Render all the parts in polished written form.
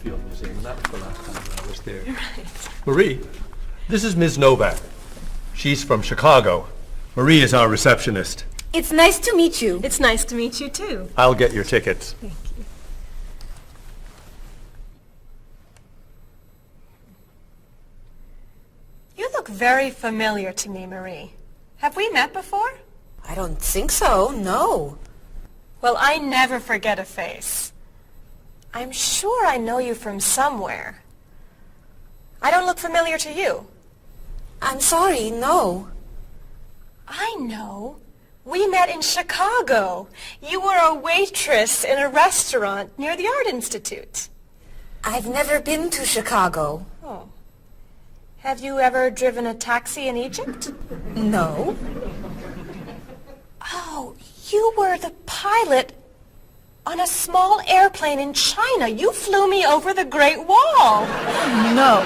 Field Museum, and that was the last time I was there. Right. Marie, this is Ms. Novak. She's from Chicago. Marie is our receptionist. It's nice to meet you. It's nice to meet you, too. I'll get your tickets. Thank you. You look very familiar to me, Marie. Have we met before? I don't think so, no. Well, I never forget a face. I'm sure I know you from somewhere. I don't look familiar to you. I'm sorry, no. I know. We met in Chicago. You were a waitress in a restaurant near the Art Institute. I've never been to Chicago. Oh. Have you ever driven a taxi in Egypt? No. Oh, you were the pilot on a small airplane in China. You flew me over the Great Wall. No.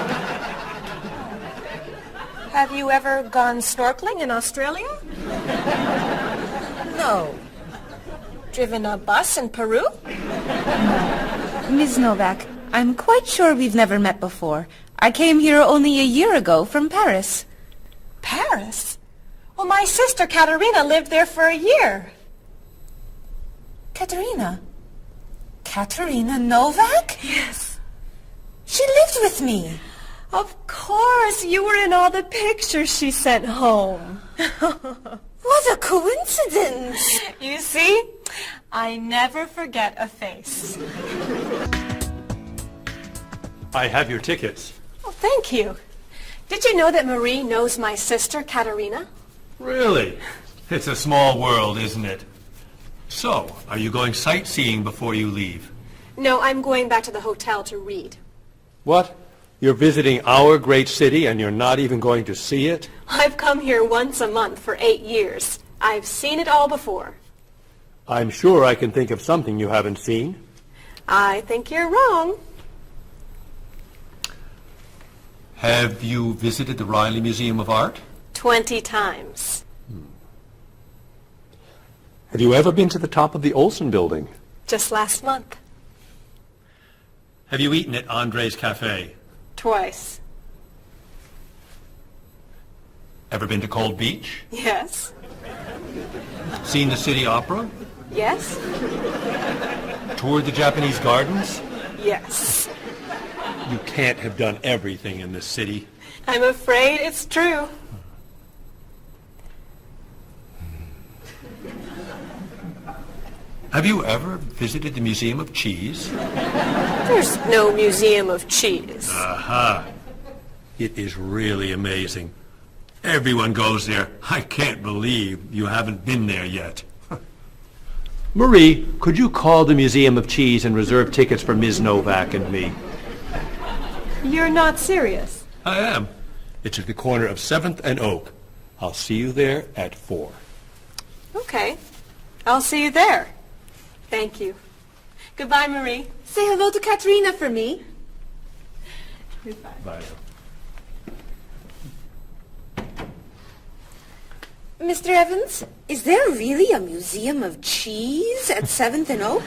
Have you ever gone snorkeling in Australia? No. Driven a bus in Peru? Ms. Novak, I'm quite sure we've never met before. I came here only a year ago from Paris. Paris? Well, my sister Katerina lived there for a year. Katerina? Katerina Novak? Yes. She lived with me. Of course, you were in all the pictures she sent home. What a coincidence! You see, I never forget a face. I have your tickets. Oh, thank you. Did you know that Marie knows my sister Katerina? Really? It's a small world, isn't it? So, are you going sightseeing before you leave? No, I'm going back to the hotel to read. What? You're visiting our great city and you're not even going to see it? I've come here once a month for 8 years. I've seen it all before. I'm sure I can think of something you haven't seen. I think you're wrong. Have you visited the Riley Museum of Art? 20 times. Have you ever been to the top of the Olson Building? Just last month. Have you eaten at Andre's Cafe? Twice. Ever been to Cold Beach? Yes. Seen the City Opera? Yes. Toured the Japanese gardens? Yes. You can't have done everything in this city. I'm afraid it's true. Have you ever visited the Museum of Cheese? There's no museum of cheese. Aha. It is really amazing. Everyone goes there. I can't believe you haven't been there yet. Marie, could you call the Museum of Cheese and reserve tickets for Ms. Novak and me? You're not serious. I am. It's at the corner of 7th and Oak. I'll see you there at 4. Okay. I'll see you there. Thank you. Goodbye, Marie. Say hello to Katerina for me. Goodbye. Bye. Mr. Evans, is there really a museum of cheese at 7th and Oak?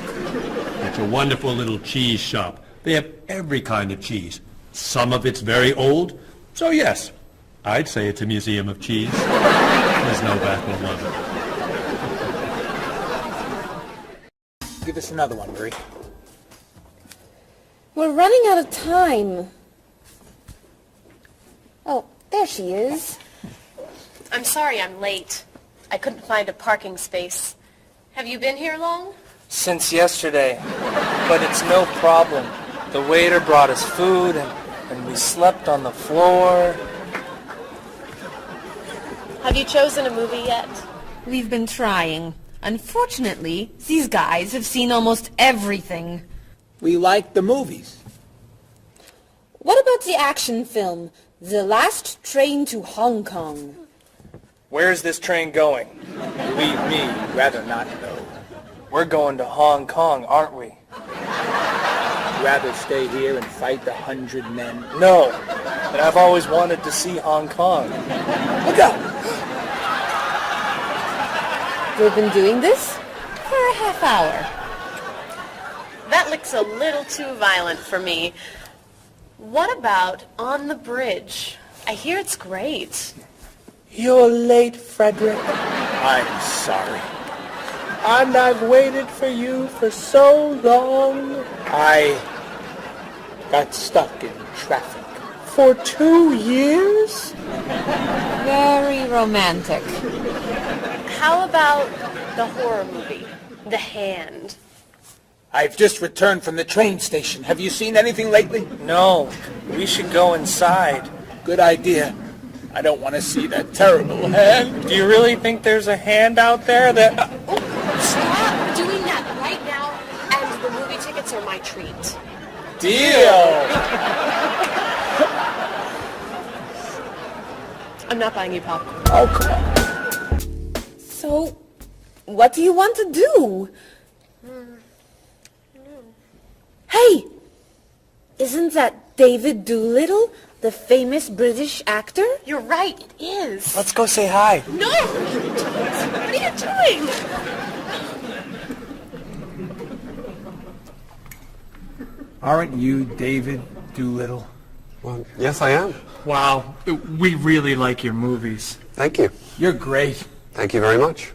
It's a wonderful little cheese shop. They have every kind of cheese. Some of it's very old. So yes, I'd say it's a museum of cheese. Ms. Novak will love it. Give us another one, Marie. We're running out of time. Oh, there she is. I'm sorry I'm late. I couldn't find a parking space. Have you been here long? Since yesterday. But it's no problem. The waiter brought us food, and we slept on the floor. Have you chosen a movie yet? We've been trying. Unfortunately, these guys have seen almost everything. We like the movies. What about the action film, The Last Train to Hong Kong? Where's this train going? Believe me, rather not know. We're going to Hong Kong, aren't we? Rather stay here and fight the 100 men? No, and I've always wanted to see Hong Kong. Look out! We've been doing this? For a half hour. That flick's a little too violent for me. What about On the Bridge? I hear it's great. You're late, Frederick. I'm sorry. And I've waited for you for so long. I got stuck in traffic for 2 years. Very romantic. How about the horror movie, The Hand? I've just returned from the train station. Have you seen anything lately? No, we should go inside. Good idea. I don't want to see that terrible hand. Do you really think there's a hand out there that... Stop doing that right now, and the movie tickets are my treat. Deal! I'm not buying you popcorn. Oh, come on. So, what do you want to do? Hey! Isn't that David Doolittle, the famous British actor? You're right, it is. Let's go say hi. No! What are you doing? Aren't you David Doolittle? Well, yes, I am. Wow, we really like your movies. Thank you. You're great. Thank you very much.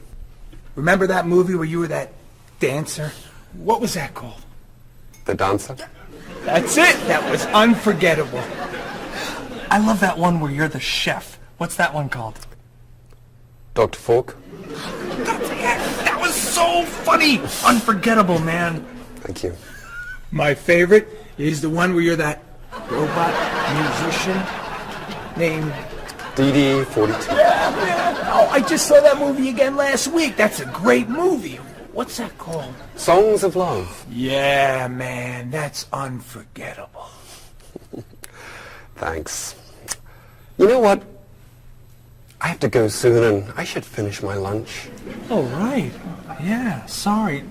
Remember that movie where you were that dancer? What was that called? The dancer? That's it. That was unforgettable. I love that one where you're the chef. What's that one called? Dr. Fork? That was so funny! Unforgettable, man. Thank you. My favorite is the one where you're that robot musician named... DD-42. Oh, I just saw that movie again last week. That's a great movie. What's that called? Songs of Love. Yeah, man, that's unforgettable. Thanks. You know what? I have to go soon, and I should finish my lunch. Oh, right. Yeah, sorry.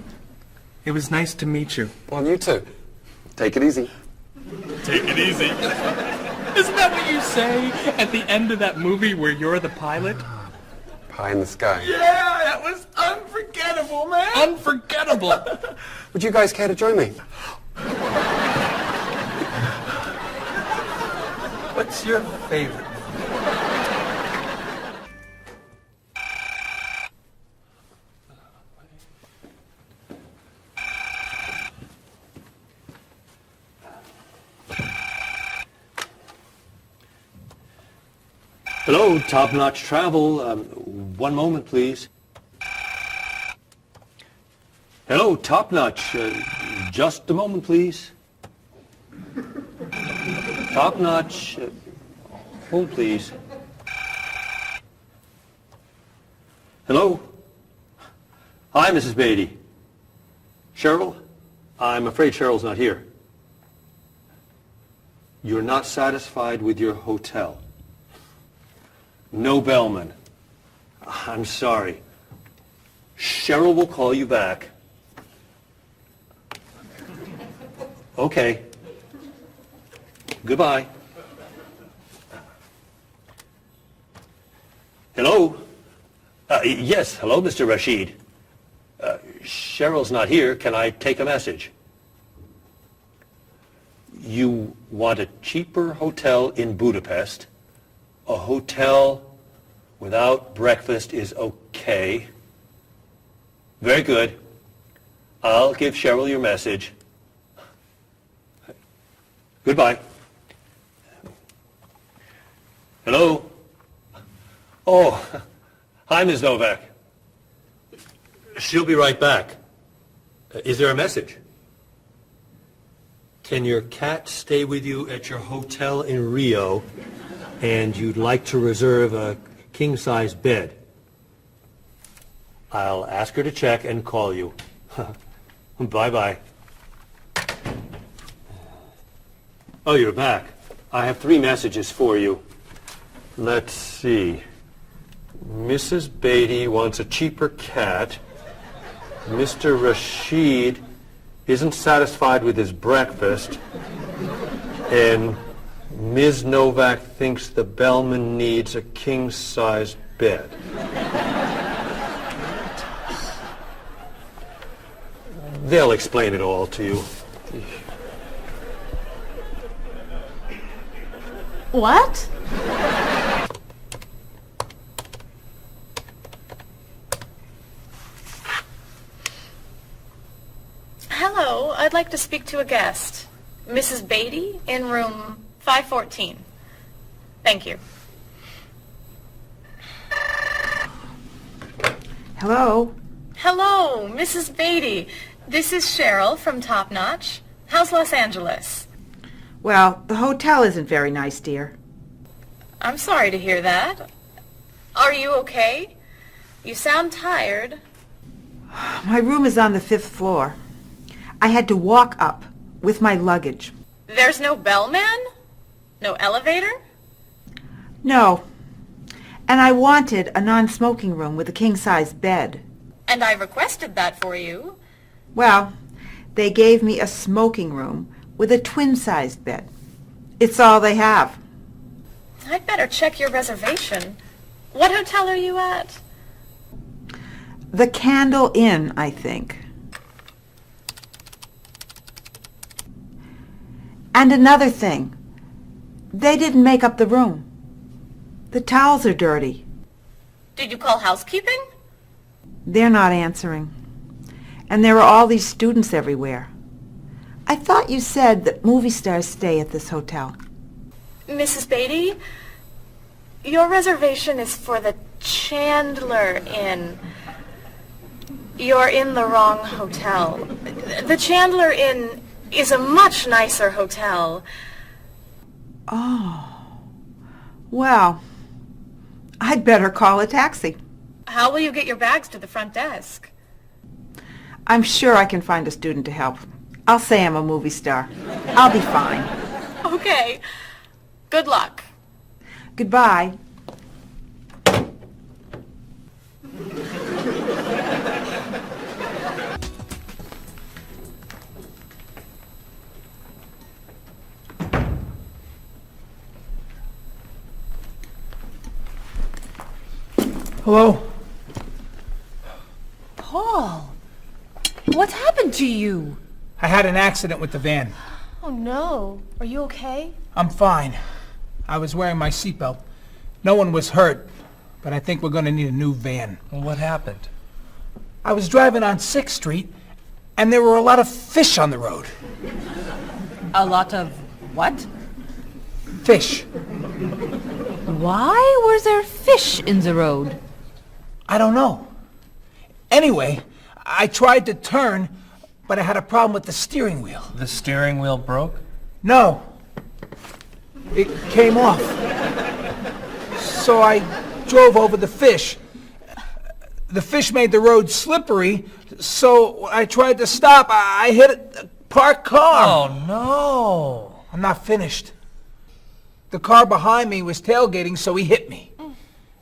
It was nice to meet you. Well, you too. Take it easy. Take it easy. Isn't that what you say at the end of that movie where you're the pilot? Pie in the sky. Yeah, that was unforgettable, man. Unforgettable. Would you guys care to join me? What's your favorite? Hello, top-notch travel. One moment, please. Hello, top-notch. Just a moment, please. Top-notch. Hold, please. Hello? Hi, Mrs. Beatty. Cheryl? I'm afraid Cheryl's not here. You're not satisfied with your hotel? No bellman. I'm sorry. Cheryl will call you back. Okay. Goodbye. Hello? Yes, hello, Mr. Rashid. Cheryl's not here. Can I take a message? You want a cheaper hotel in Budapest? A hotel without breakfast is okay. Very good. I'll give Cheryl your message. Goodbye. Hello? Oh, hi, Ms. Novak. She'll be right back. Is there a message? Can your cat stay with you at your hotel in Rio, and you'd like to reserve a king-size bed? I'll ask her to check and call you. Bye-bye. Oh, you're back. I have 3 messages for you. Let's see. Mrs. Beatty wants a cheaper cat. Mr. Rashid isn't satisfied with his breakfast. And Ms. Novak thinks the bellman needs a king-size bed. They'll explain it all to you. What? Hello, I'd like to speak to a guest. Mrs. Beatty in room 514. Thank you. Hello? Hello, Mrs. Beatty. This is Cheryl from Top Notch. How's Los Angeles? Well, the hotel isn't very nice, dear. I'm sorry to hear that. Are you okay? You sound tired. My room is on the 5th floor. I had to walk up with my luggage. There's no bellman? No elevator? No. And I wanted a non-smoking room with a king-size bed. And I requested that for you. Well, they gave me a smoking room with a twin-sized bed. It's all they have. I'd better check your reservation. What hotel are you at? The Candle Inn, I think. And another thing. They didn't make up the room. The towels are dirty. Did you call housekeeping? They're not answering. And there are all these students everywhere. I thought you said that movie stars stay at this hotel. Mrs. Beatty, your reservation is for the Chandler Inn. You're in the wrong hotel. The Chandler Inn is a much nicer hotel. Oh. Well, I'd better call a taxi. How will you get your bags to the front desk? I'm sure I can find a student to help. I'll say I'm a movie star. I'll be fine. Okay. Good luck. Goodbye. Hello? Paul, what's happened to you? I had an accident with the van. Oh no. Are you okay? I'm fine. I was wearing my seatbelt. No one was hurt, but I think we're going to need a new van. Well, what happened? I was driving on 6th Street, and there were a lot of fish on the road. A lot of what? Fish. Why was there fish in the road? I don't know. Anyway, I tried to turn, but I had a problem with the steering wheel. The steering wheel broke? No. It came off. So I drove over the fish. The fish made the road slippery, so I tried to stop. I hit a parked car. Oh, no. I'm not finished. The car behind me was tailgating, so he hit me.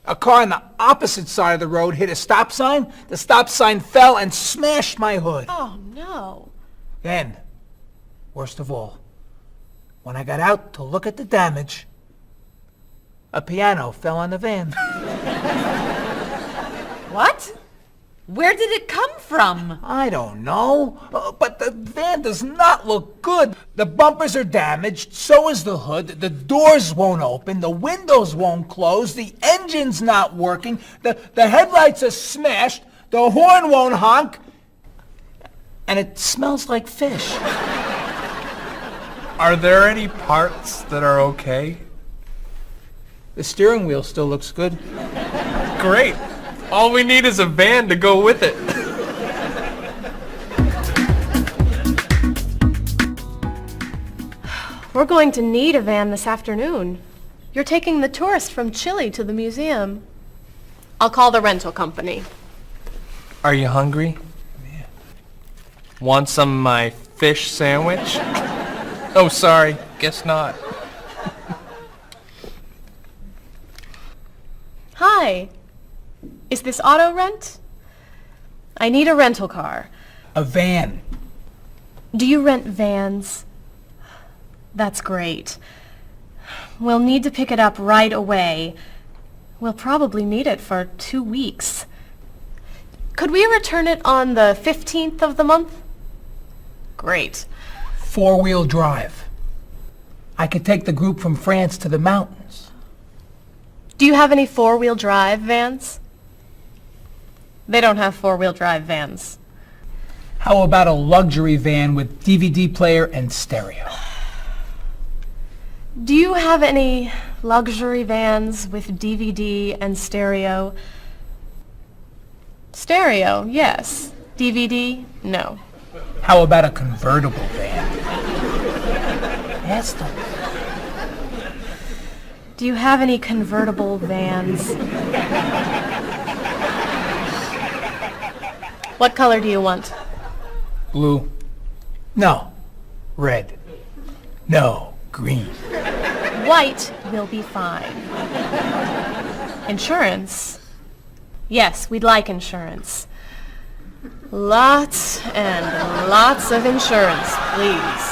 A car on the opposite side of the road hit a stop sign. The stop sign fell and smashed my hood. Oh no. Then, worst of all, when I got out to look at the damage, a piano fell on the van. What? Where did it come from? I don't know, but the van does not look good. The bumpers are damaged, so is the hood, the doors won't open, the windows won't close, the engine's not working, the headlights are smashed, the horn won't honk, and it smells like fish. Are there any parts that are okay? The steering wheel still looks good. Great. All we need is a van to go with it. We're going to need a van this afternoon. You're taking the tourist from Chile to the museum. I'll call the rental company. Are you hungry? Yeah. Want some of my fish sandwich? Oh, sorry. Guess not. Hi. Is this auto rent? I need a rental car. A van. Do you rent vans? That's great. We'll need to pick it up right away. We'll probably need it for 2 weeks. Could we return it on the 15th of the month? Great. 4-wheel drive. I could take the group from France to the mountains. Do you have any 4-wheel drive vans? They don't have 4-wheel drive vans. How about a luxury van with DVD player and stereo? Do you have any luxury vans with DVD and stereo? Stereo, yes. DVD, no. How about a convertible van? Yes, Do you have any convertible vans? What color do you want? blue. No, red. No, green. White will be fine. Insurance? Yes, we'd like insurance. Lots and lots of insurance, please.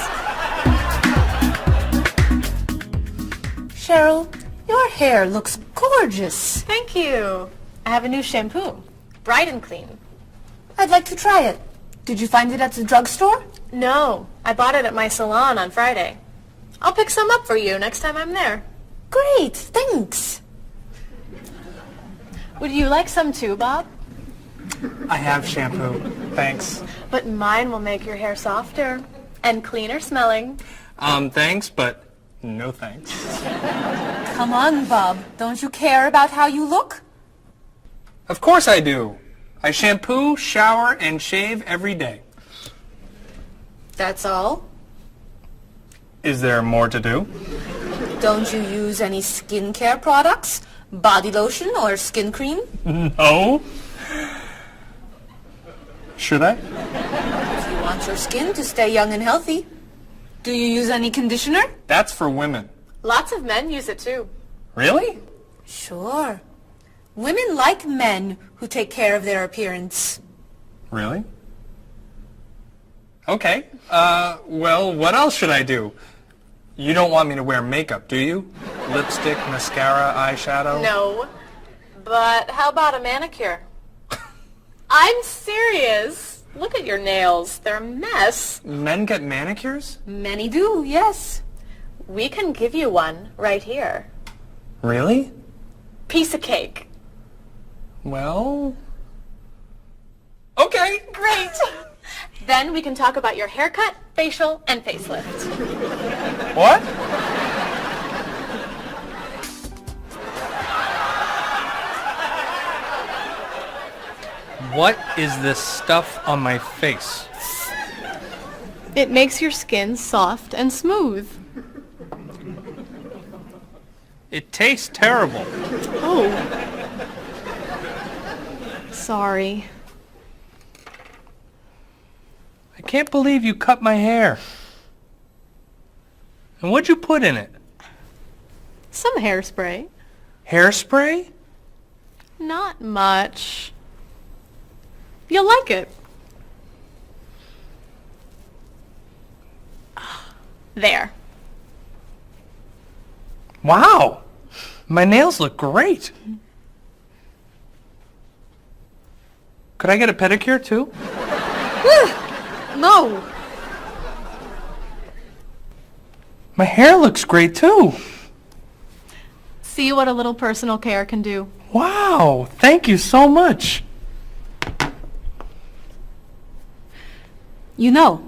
Cheryl, your hair looks gorgeous. Thank you. I have a new shampoo. Bright and clean. I'd like to try it. Did you find it at the drugstore? No, I bought it at my salon on Friday. I'll pick some up for you next time I'm there. Great, thanks. Would you like some too, Bob? I have shampoo. Thanks. But mine will make your hair softer and cleaner smelling. Thanks, but no thanks. Come on, Bob. Don't you care about how you look? Of course I do. I shampoo, shower, and shave every day. That's all? Is there more to do? Don't you use any skincare products? Body lotion or skin cream? No. Should I? If you want your skin to stay young and healthy. Do you use any conditioner? That's for women. Lots of men use it too. Really? Sure. Women like men who take care of their appearance. Really? Okay. Well, what else should I do? You don't want me to wear makeup, do you? Lipstick, mascara, eyeshadow? No. But how about a manicure? I'm serious. Look at your nails. They're a mess. Men get manicures? Many do, yes. We can give you one right here. Really? Piece of cake. Well... Okay. Great. Then we can talk about your haircut, facial, and facelift. What? What is this stuff on my face? It makes your skin soft and smooth. It tastes terrible. Oh. Sorry. I can't believe you cut my hair. And what'd you put in it? Some hairspray. Hairspray? Not much. You'll like it. There. Wow! My nails look great. Could I get a pedicure too? No. My hair looks great too. See what a little personal care can do. Wow! Thank you so much. You know,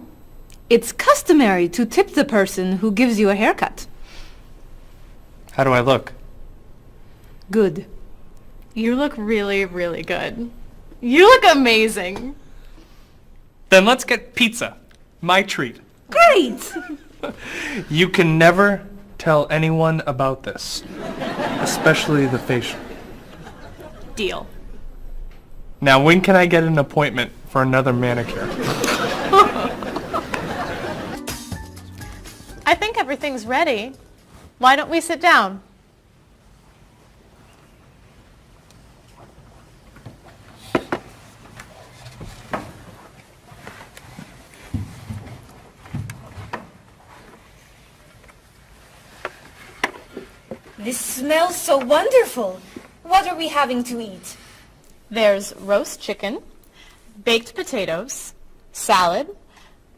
it's customary to tip the person who gives you a haircut. How do I look? Good. You look really, really good. You look amazing. Then let's get pizza. My treat. Great! You can never tell anyone about this. Especially the facial. Deal. Now, when can I get an appointment for another manicure? I think everything's ready. Why don't we sit down? This smells so wonderful. What are we having to eat? There's roast chicken, baked potatoes, salad,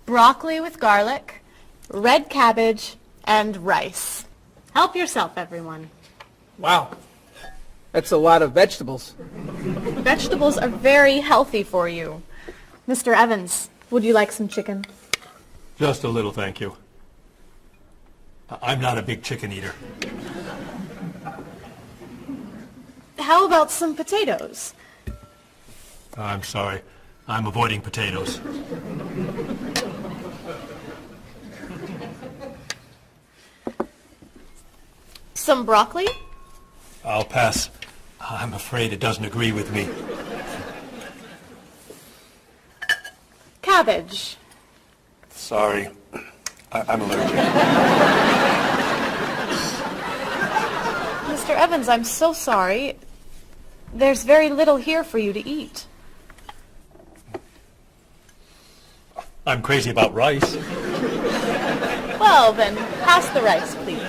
broccoli with garlic, red cabbage, and rice. Help yourself, everyone. Wow. That's a lot of vegetables. Vegetables are very healthy for you. Mr. Evans, would you like some chicken? Just a little, thank you. I'm not a big chicken eater. How about some potatoes? I'm sorry. I'm avoiding potatoes. Some broccoli? I'll pass. I'm afraid it doesn't agree with me. Cabbage. Sorry. I'm allergic. Mr. Evans, I'm so sorry. There's very little here for you to eat. I'm crazy about rice. Well, then, pass the rice, please.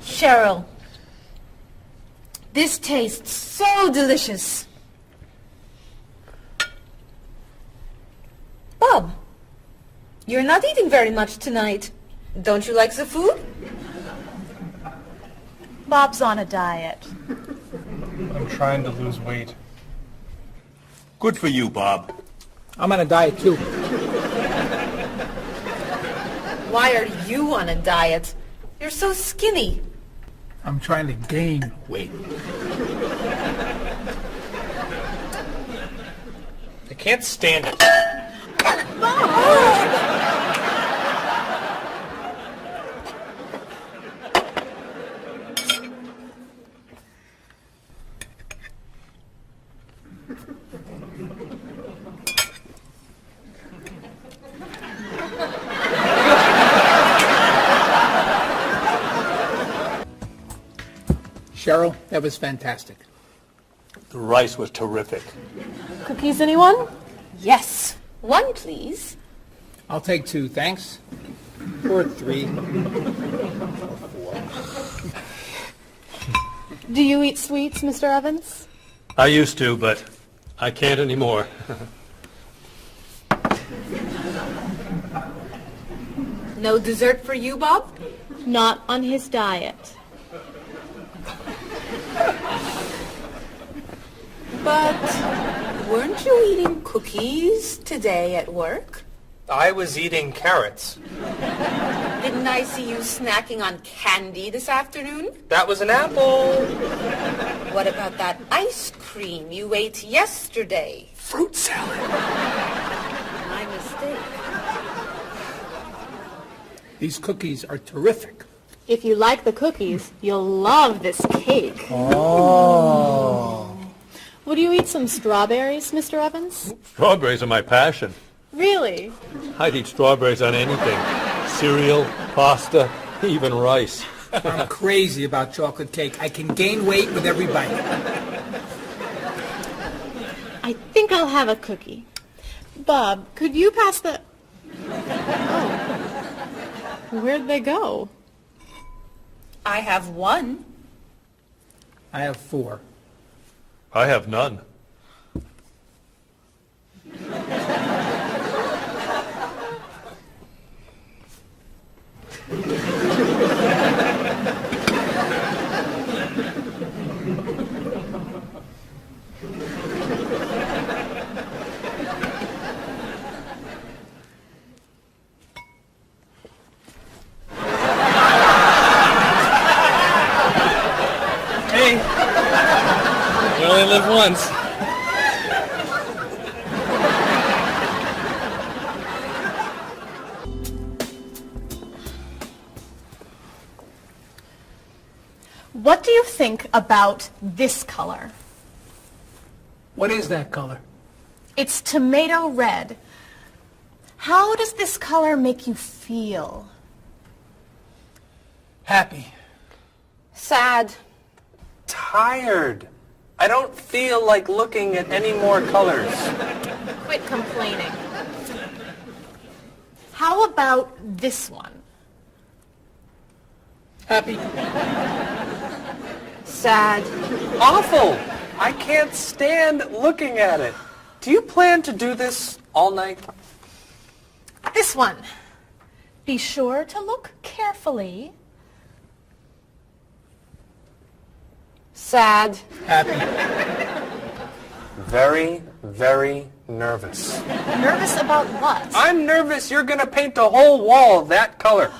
Cheryl, this tastes so delicious. Bob, you're not eating very much tonight. Don't you like the food? Bob's on a diet. I'm trying to lose weight. Good for you, Bob. I'm on a diet too. Why are you on a diet? You're so skinny. I'm trying to gain weight. I can't stand it. Cheryl, that was fantastic. The rice was terrific. Cookies, anyone? Yes. One, please. I'll take 2, thanks. Or 3. Do you eat sweets, Mr. Evans? I used to, but I can't anymore. No dessert for you, Bob? Not on his diet. But weren't you eating cookies today at work? I was eating carrots. Didn't I see you snacking on candy this afternoon? That was an apple. What about that ice cream you ate yesterday? Fruit salad. My mistake. These cookies are terrific. If you like the cookies, you'll love this cake. Oh. Would you eat some strawberries, Mr. Evans? Strawberries are my passion. Really? I'd eat strawberries on anything. Cereal, pasta, even rice. I'm crazy about chocolate cake. I can gain weight with every bite. I think I'll have a cookie. Bob, could you pass the... Oh. Where'd they go? I have one. I have 4. I have none. Hey, you only live once. What do you think about this color? What is that color? It's tomato red. How does this color make you feel? Happy. Sad. Tired. I don't feel like looking at any more colors. Quit complaining. How about this one? Happy. Sad. Awful. I can't stand looking at it. Do you plan to do this all night? This one. Be sure to look carefully. Sad. Happy. Very, very nervous. Nervous about what? I'm nervous you're going to paint the whole wall that color.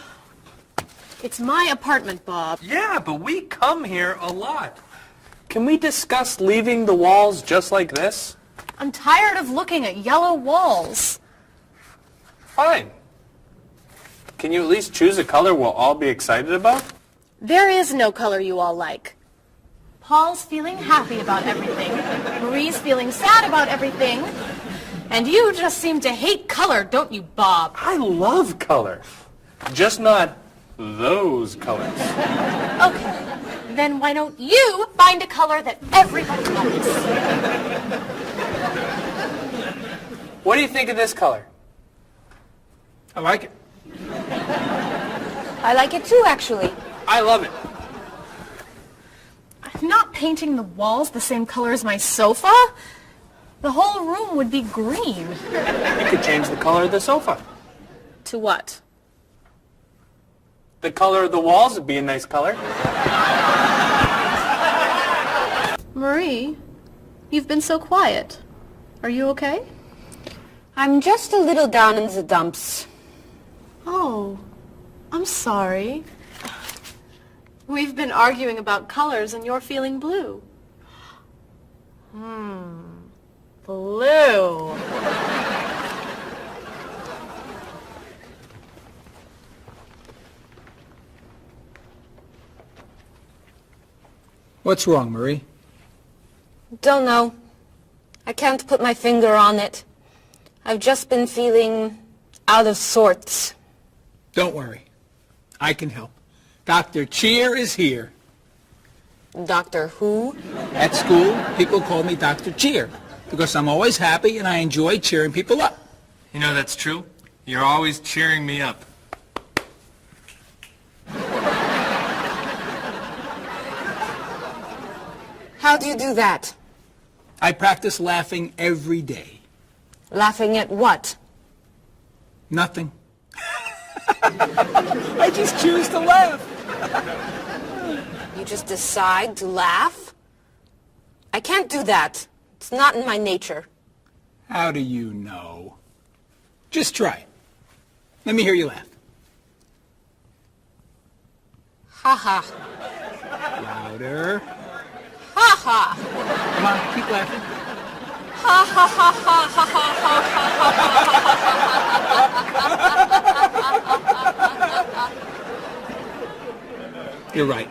It's my apartment, Bob. Yeah, but we come here a lot. Can we discuss leaving the walls just like this? I'm tired of looking at yellow walls. Fine. Can you at least choose a color we'll all be excited about? There is no color you all like. Paul's feeling happy about everything. Marie's feeling sad about everything. And you just seem to hate color, don't you, Bob? I love color. Just not those colors. Okay. Then why don't you find a color that everybody likes? What do you think of this color? I like it. I like it too, actually. I love it. I'm not painting the walls the same color as my sofa. The whole room would be green. You could change the color of the sofa. To what? The color of the walls would be a nice color. Marie, you've been so quiet. Are you okay? I'm just a little down in the dumps. Oh, I'm sorry. We've been arguing about colors and you're feeling blue. Blue. What's wrong, Marie? Don't know. I can't put my finger on it. I've just been feeling out of sorts. Don't worry. I can help. Dr. Cheer is here. Doctor who? At school, people call me Dr. Cheer because I'm always happy and I enjoy cheering people up. You know that's true. You're always cheering me up. How do you do that? I practice laughing every day. Laughing at what? Nothing. I just choose to laugh. You just decide to laugh? I can't do that. It's not in my nature. How do you know? Just try it. Let me hear you laugh. Ha ha. Louder. Ha ha. Come on, keep laughing. Ha ha ha ha ha ha ha. You're right.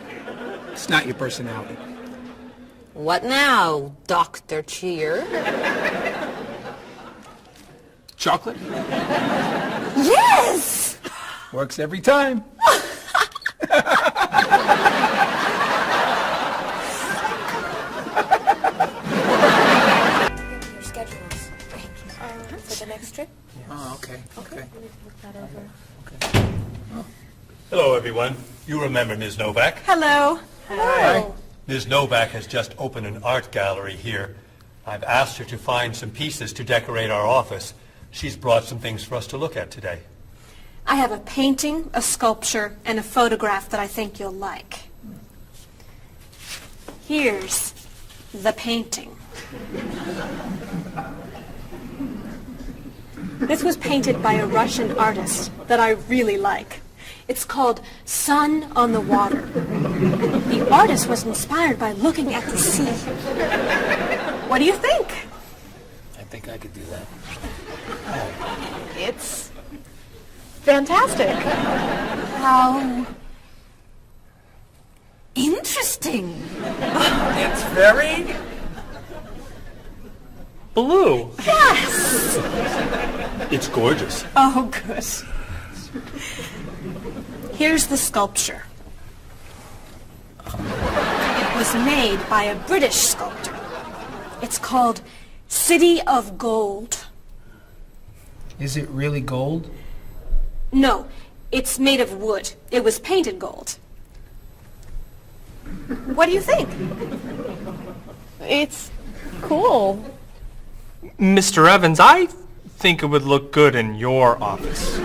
It's not your personality. What now, Dr. Cheer? Chocolate? Yes! Works every time. Your schedules. For the next trip? Oh, okay. Okay. Look that over. Hello, everyone. You remember Ms. Novak? Hello. Hello. Ms. Novak has just opened an art gallery here. I've asked her to find some pieces to decorate our office. She's brought some things for us to look at today. I have a painting, a sculpture, and a photograph that I think you'll like. Here's the painting. This was painted by a Russian artist that I really like. It's called Sun on the Water. The artist was inspired by looking at the sea. What do you think? I think I could do that. It's fantastic. How interesting. It's very blue. Yes! It's gorgeous. Oh, good. Here's the sculpture. It was made by a British sculptor. It's called City of Gold. Is it really gold? No, it's made of wood. It was painted gold. What do you think? It's cool. Mr. Evans, I think it would look good in your office.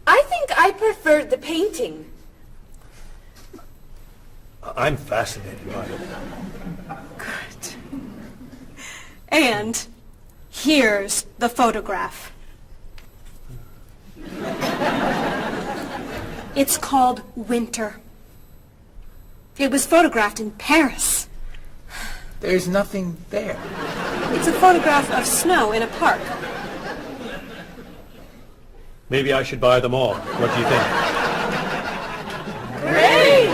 I think I preferred the painting. I'm fascinated by it. Good. And here's the photograph. It's called Winter. It was photographed in Paris. There's nothing there. It's a photograph of snow in a park. Maybe I should buy them all. What do you think? Great!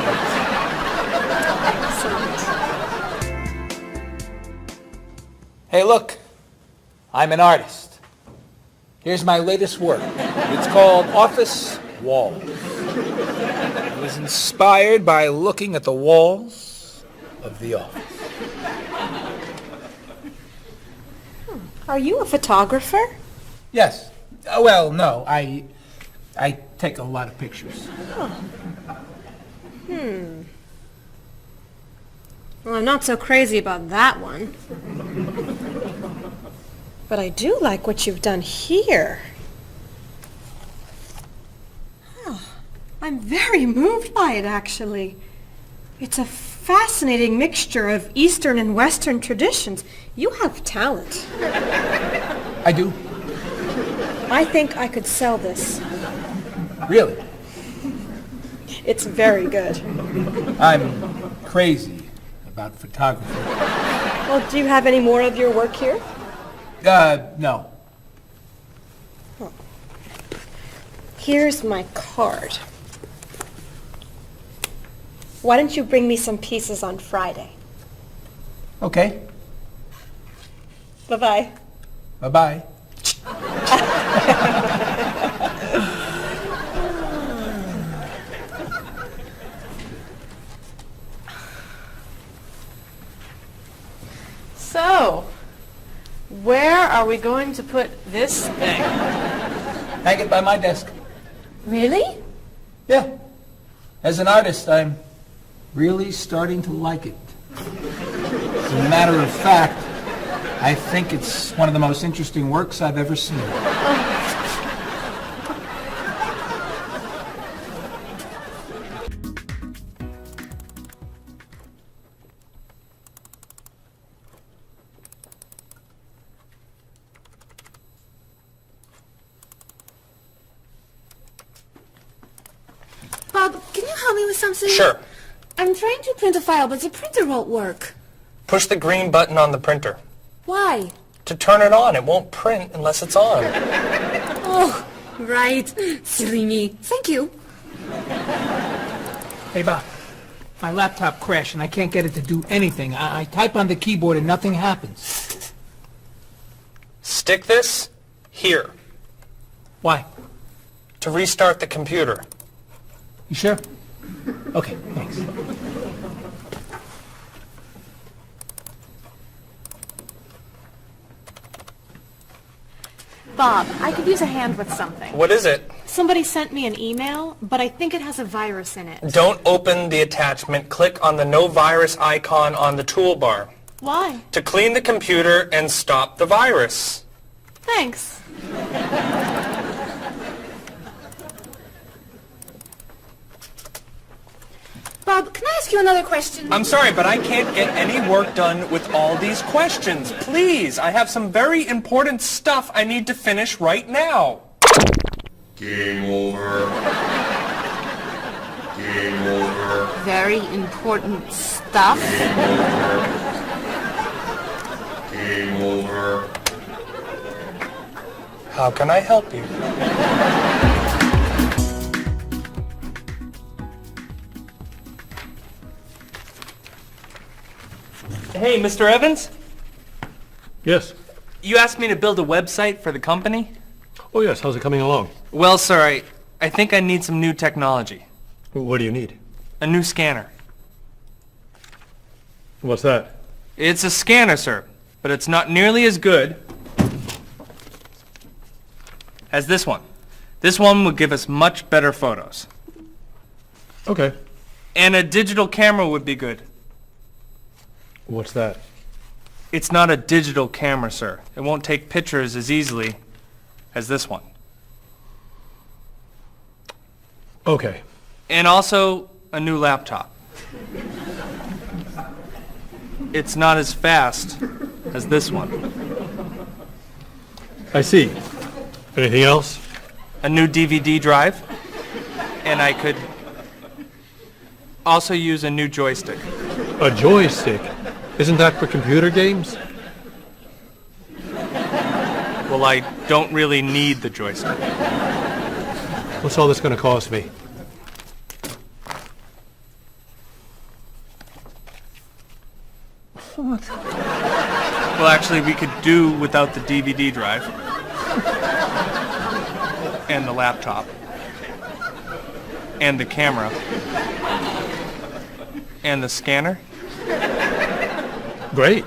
Hey, look. I'm an artist. Here's my latest work. It's called Office Walls. It was inspired by looking at the walls of the office. Are you a photographer? Yes. Well, no. I take a lot of pictures. Well, I'm not so crazy about that one. But I do like what you've done here. Oh, I'm very moved by it, actually. It's a fascinating mixture of Eastern and Western traditions. You have talent. I do. I think I could sell this. Really. It's very good. I'm crazy about photography. Well, do you have any more of your work here? No. Here's my card. Why don't you bring me some pieces on Friday? Okay. Bye-bye. Bye-bye. So, where are we going to put this thing? Hang it by my desk. Really? Yeah. As an artist, I'm really starting to like it. As a matter of fact, I think it's one of the most interesting works I've ever seen. Bob, can you help me with something? Sure. I'm trying to print a file, but the printer won't work. Push the green button on the printer. Why? To turn it on. It won't print unless it's on. Oh, right. Silly me. Thank you. Hey, Bob. My laptop crashed and I can't get it to do anything. I type on the keyboard and nothing happens. Stick this here. Why? To restart the computer. You sure? Okay, thanks. Bob, I could use a hand with something. What is it? Somebody sent me an email, but I think it has a virus in it. Don't open the attachment. Click on the no virus icon on the toolbar. Why? To clean the computer and stop the virus. Thanks. Bob, can I ask you another question? I'm sorry, but I can't get any work done with all these questions. Please, I have some very important stuff I need to finish right now. Game over. Game over. Very important stuff. Game over. How can I help you? Hey, Mr. Evans? Yes. You asked me to build a website for the company? Oh, yes. How's it coming along? Well, sir, I think I need some new technology. What do you need? A new scanner. What's that? It's a scanner, sir, but it's not nearly as good as this one. This one would give us much better photos. Okay. And a digital camera would be good. What's that? It's not a digital camera, sir. It won't take pictures as easily as this one. Okay. And also a new laptop. It's not as fast as this one. I see. Anything else? A new DVD drive. And I could also use a new joystick. A joystick? Isn't that for computer games? Well, I don't really need the joystick. What's all this going to cost me? Well, actually, we could do without the DVD drive. And the laptop. And the camera. And the scanner. Great.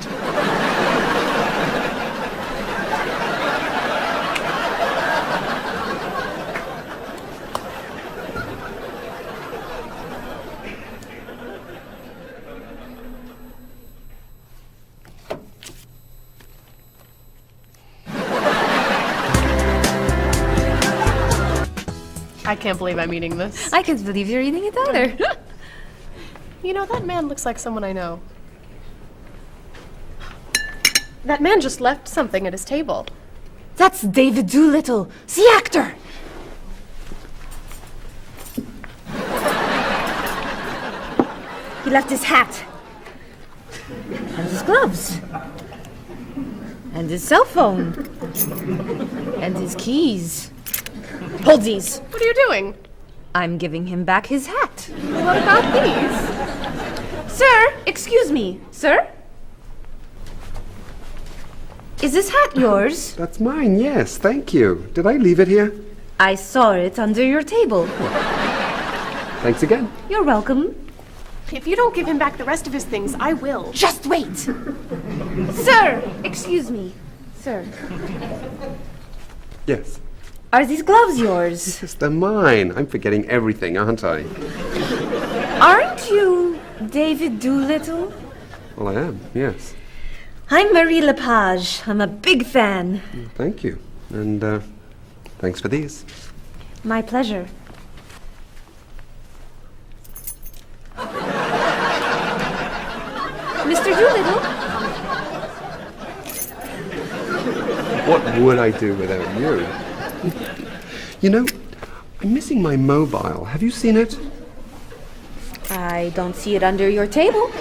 I can't believe I'm eating this. I can't believe you're eating it either. You know, that man looks like someone I know. That man just left something at his table. That's David Doolittle, the actor. He left his hat. And his gloves. And his cell phone. And his keys. Hold these. What are you doing? I'm giving him back his hat. What about these? Sir, excuse me. Sir? Is this hat yours? That's mine, yes, thank you. Did I leave it here? I saw it under your table. Thanks again. You're welcome. If you don't give him back the rest of his things, I will. Just wait. Sir, excuse me. Sir, Yes. are these gloves yours? Yes, they're mine. I'm forgetting everything, aren't I? Aren't you David Doolittle? Well, I am, yes. I'm Marie Lepage. I'm a big fan. Thank you. And, thanks for these. My pleasure. Mr. Doolittle? What would I do without you? You know, I'm missing my mobile. Have you seen it? I don't see it under your table.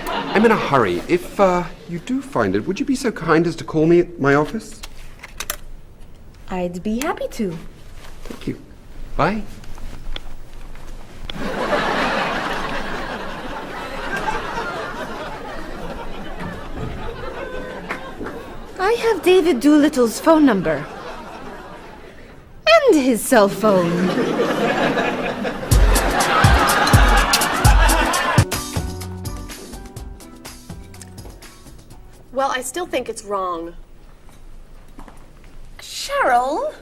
I'm in a hurry. If, you do find it, would you be so kind as to call me at my office? I'd be happy to. Thank you. Bye. I have David Doolittle's phone number. And his cell phone. Well, I still think it's wrong. Cheryl?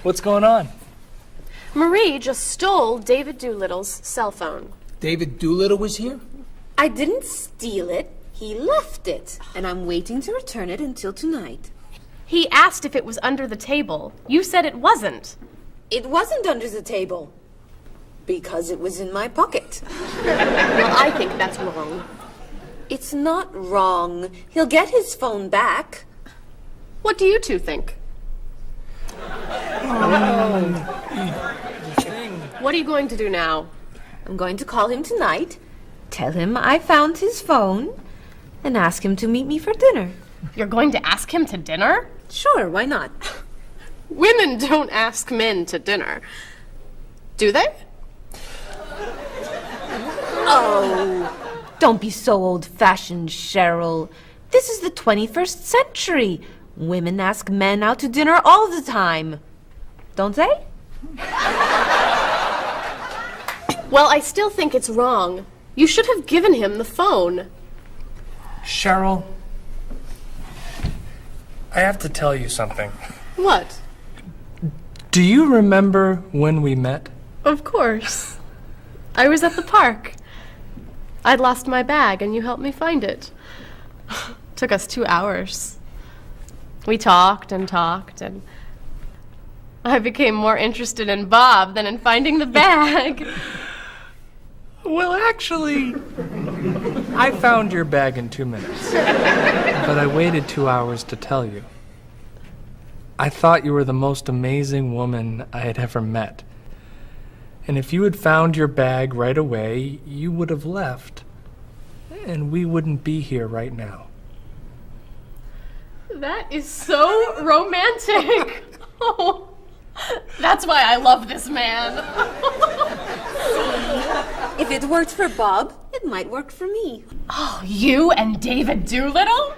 What's going on? Marie just stole David Doolittle's cell phone. David Doolittle was here? I didn't steal it. He left it. And I'm waiting to return it until tonight. He asked if it was under the table. You said it wasn't. It wasn't under the table. Because it was in my pocket. Well, I think that's wrong. It's not wrong. He'll get his phone back. What do you two think? What are you going to do now? I'm going to call him tonight, tell him I found his phone, and ask him to meet me for dinner. You're going to ask him to dinner? Sure, why not? Women don't ask men to dinner. Do they? Oh, don't be so old-fashioned, Cheryl. This is the 21st century. Women ask men out to dinner all the time. Don't they? Well, I still think it's wrong. You should have given him the phone. Cheryl, I have to tell you something. What? Do you remember when we met? Of course. I was at the park. I'd lost my bag and you helped me find it. Took us 2 hours. We talked and I became more interested in Bob than in finding the bag. Well, actually, I found your bag in 2 minutes. But I waited 2 hours to tell you. I thought you were the most amazing woman I had ever met. And if you had found your bag right away, you would have left. And we wouldn't be here right now. That is so romantic. Oh, that's why I love this man. If it worked for Bob, it might work for me. Oh, you and David Doolittle?